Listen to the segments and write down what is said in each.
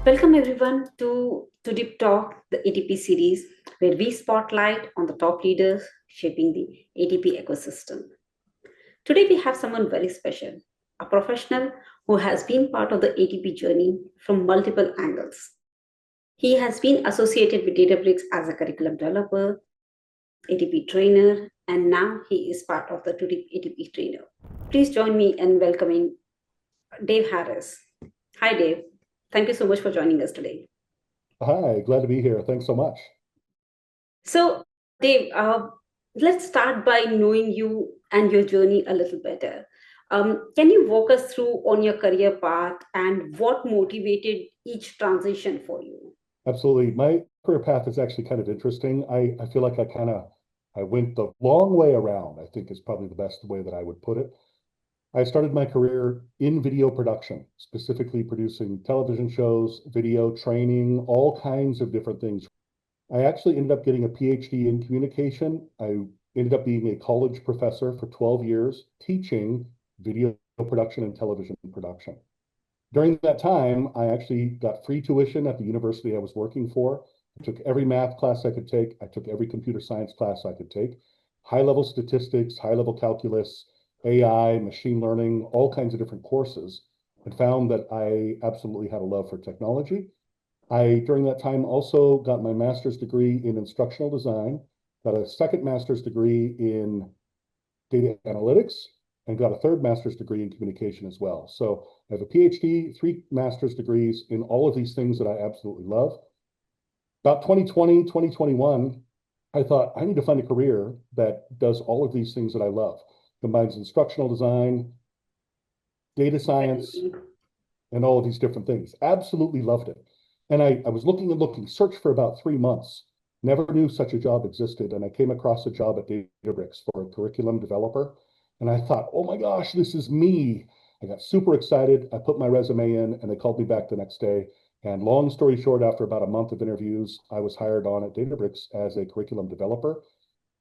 Welcome everyone to Tudip Talk, the ATP series, where we spotlight on the top leaders shaping the ATP ecosystem. Today we have someone very special, a professional who has been part of the ATP journey from multiple angles. He has been associated with Databricks as a curriculum developer, ATP trainer, and now he is part of the Tudip ATP trainer. Please join me in welcoming Dave Harris. Hi, Dave. Thank you so much for joining us today. Hi, glad to be here. Thanks so much. So, Dave, let's start by knowing you and your journey a little better. Can you walk us through on your career path and what motivated each transition for you? Absolutely. My career path is actually kind of interesting. I feel like I went the long way around, I think is probably the best way that I would put it. I started my career in video production, specifically producing television shows, video training, all kinds of different things. I actually ended up getting a PhD in communication. I ended up being a college professor for 12 years, teaching video production and television production. During that time, I actually got free tuition at the university I was working for. I took every math class I could take. I took every computer science class I could take, high level statistics, high level calculus, AI, machine learning, all kinds of different courses, and found that I absolutely had a love for technology. During that time, also got my master's degree in instructional design, got a second master's degree in data analytics, and got a third master's degree in communication as well. So I have a PhD, three master's degrees in all of these things that I absolutely love. About 2020, 2021, I thought I need to find a career that does all of these things that I love, combines instructional design, data science, and all of these different things. Absolutely loved it. And I was looking and looking, searched for about 3 months, never knew such a job existed. And I came across a job at Databricks for a curriculum developer. And I thought, oh my gosh, this is me. I got super excited. I put my resume in and they called me back the next day. And long story short, after about a month of interviews, I was hired on at Databricks as a curriculum developer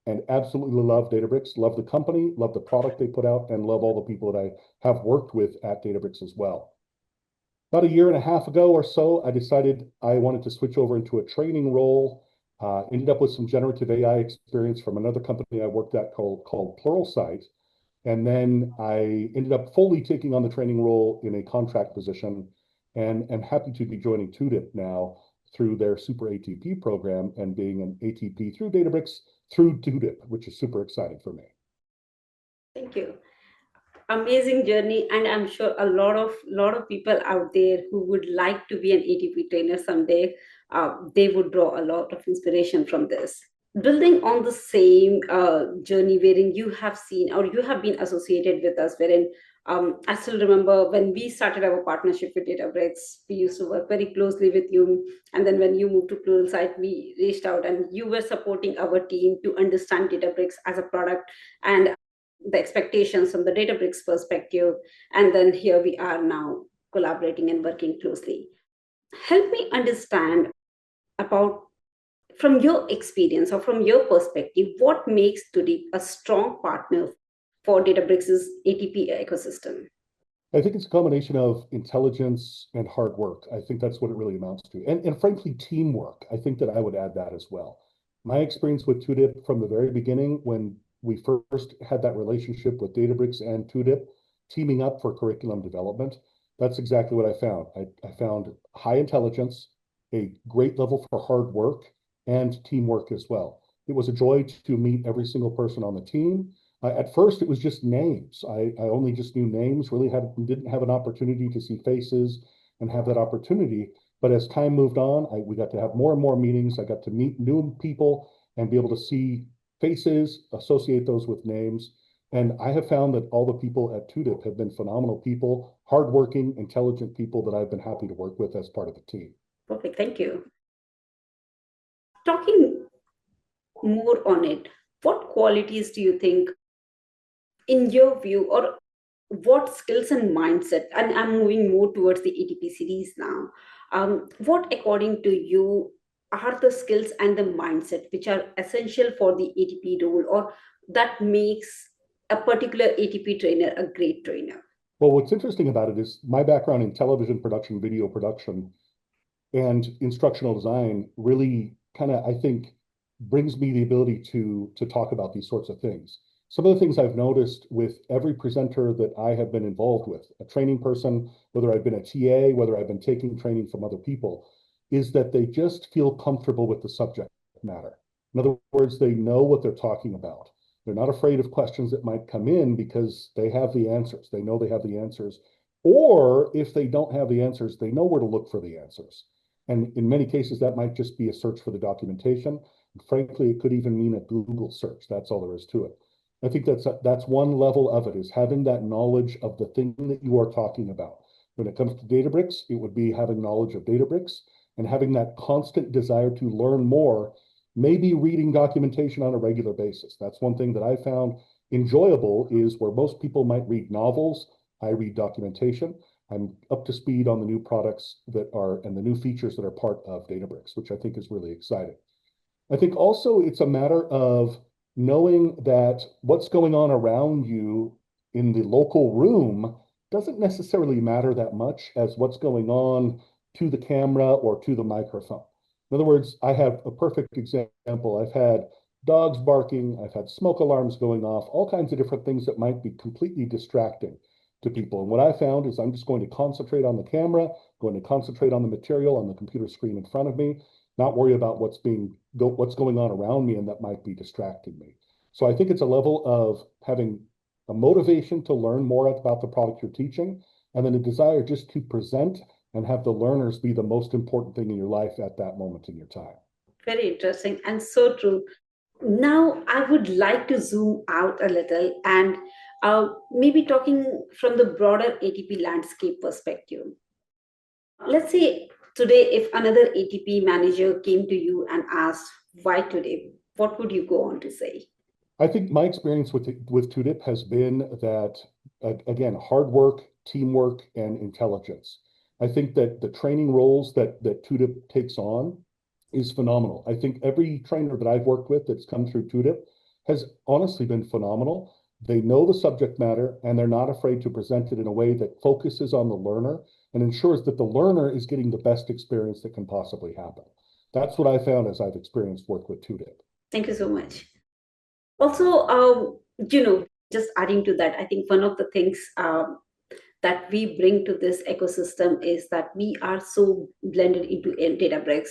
and absolutely love Databricks, love the company, love the product they put out, and love all the people that I have worked with at Databricks as well. About a year and a half ago or so, I decided I wanted to switch over into a training role. Ended up with some generative AI experience from another company I worked at called Pluralsight. And then I ended up fully taking on the training role in a contract position and am happy to be joining Tudip now through their Super ATP program and being an ATP through Databricks through Tudip, which is super exciting for me. Thank you. Amazing journey, and I'm sure a lot of people out there who would like to be an ATP trainer someday, they would draw a lot of inspiration from this. Building on the same journey wherein you have seen or you have been associated with us, wherein I still remember when we started our partnership with Databricks, we used to work very closely with you. And then when you moved to Pluralsight, we reached out and you were supporting our team to understand Databricks as a product and the expectations from the Databricks perspective. And then here we are now collaborating and working closely. Help me understand about, from your experience or from your perspective, what makes Tudip a strong partner for Databricks' ATP ecosystem? I think it's a combination of intelligence and hard work. I think that's what it really amounts to. And frankly, teamwork. I think that I would add that as well. My experience with Tudip from the very beginning, when we first had that relationship with Databricks and Tudip, teaming up for curriculum development, that's exactly what I found. I found high intelligence, a great level for hard work, and teamwork as well. It was a joy to meet every single person on the team. At first, it was just names. I only just knew names, really didn't have an opportunity to see faces and have that opportunity. But as time moved on, we got to have more and more meetings. I got to meet new people and be able to see faces, associate those with names. And I have found that all the people at Tudip have been phenomenal people, hardworking, intelligent people that I've been happy to work with as part of the team. Perfect. Thank you. Talking more on it, what qualities do you think, in your view, or what skills and mindset, and I'm moving more towards the ATP series now, what according to you are the skills and the mindset which are essential for the ATP role or that makes a particular ATP trainer a great trainer? Well, what's interesting about it is my background in television production, video production. and instructional design really kind of, I think, brings me the ability to talk about these sorts of things. Some of the things I've noticed with every presenter that I have been involved with, a training person, whether I've been a TA, whether I've been taking training from other people, is that they just feel comfortable with the subject matter. In other words, they know what they're talking about. They're not afraid of questions that might come in because they have the answers. They know they have the answers. Or if they don't have the answers, they know where to look for the answers. And in many cases, that might just be a search for the documentation. Frankly, it could even mean a Google search. That's all there is to it. I think that's one level of it, is having that knowledge of the thing that you are talking about. When it comes to Databricks, it would be having knowledge of Databricks and having that constant desire to learn more, maybe reading documentation on a regular basis. That's one thing that I found enjoyable, is where most people might read novels, I read documentation. I'm up to speed on the new products that are, and the new features that are part of Databricks, which I think is really exciting. I think also it's a matter of knowing that what's going on around you in the local room doesn't necessarily matter that much as what's going on to the camera or to the microphone. In other words, I have a perfect example. I've had dogs barking, I've had smoke alarms going off, all kinds of different things that might be completely distracting to people. And what I found is I'm just going to concentrate on the camera, going to concentrate on the material on the computer screen in front of me, not worry about what's going on around me and that might be distracting me. So I think it's a level of having a motivation to learn more about the product you're teaching, and then a desire just to present and have the learners be the most important thing in your life at that moment in your time. Very interesting and so true. Now, I would like to zoom out a little and maybe talking from the broader ATP landscape perspective. Let's say today, if another ATP manager came to you and asked, why Tudip, what would you go on to say? I think my experience with Tudip has been that, again, hard work, teamwork, and intelligence. I think that the training roles that Tudip takes on is phenomenal. I think every trainer that I've worked with that's come through Tudip has honestly been phenomenal. They know the subject matter and they're not afraid to present it in a way that focuses on the learner and ensures that the learner is getting the best experience that can possibly happen. That's what I found as I've experienced work with Tudip. Thank you so much. Also, just adding to that, I think one of the things that we bring to this ecosystem is that we are so blended into Databricks.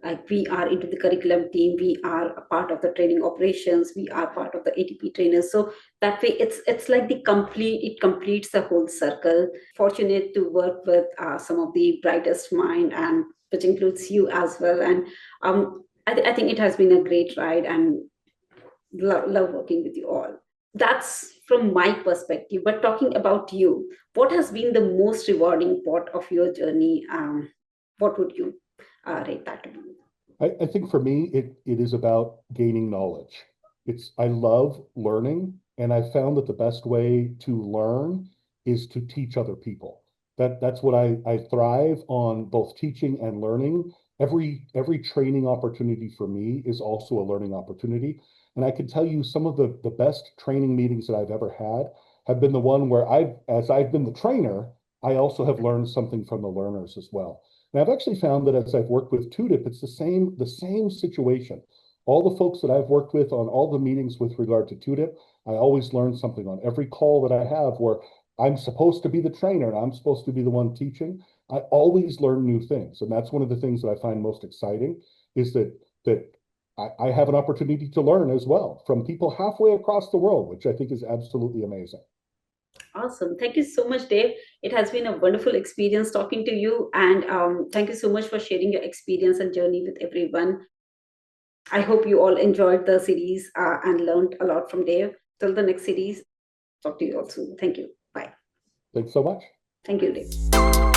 Like we are into the curriculum team, we are a part of the training operations, we are part of the ATP trainers. So that way, it's like it completes the whole circle. Fortunate to work with some of the brightest mind, and which includes you as well. And I think it has been a great ride, and love working with you all. That's from my perspective. But talking about you, what has been the most rewarding part of your journey? What would you rate that to be? I think for me, it is about gaining knowledge. I love learning, and I found that the best way to learn is to teach other people. That's what I thrive on, both teaching and learning. Every training opportunity for me is also a learning opportunity. And I can tell you some of the best training meetings that I've ever had have been the one where as I've been the trainer, I also have learned something from the learners as well. And I've actually found that as I've worked with Tudip, it's the same situation. All the folks that I've worked with on all the meetings with regard to Tudip, I always learn something on every call that I have where I'm supposed to be the trainer and I'm supposed to be the one teaching. I always learn new things. And that's one of the things that I find most exciting, is that I have an opportunity to learn as well from people halfway across the world, which I think is absolutely amazing. Awesome. Thank you so much, Dave. It has been a wonderful experience talking to you. And thank you so much for sharing your experience and journey with everyone. I hope you all enjoyed the series and learned a lot from Dave. Till the next series, talk to you all soon. Thank you. Bye. Thanks so much. Thank you, Dave.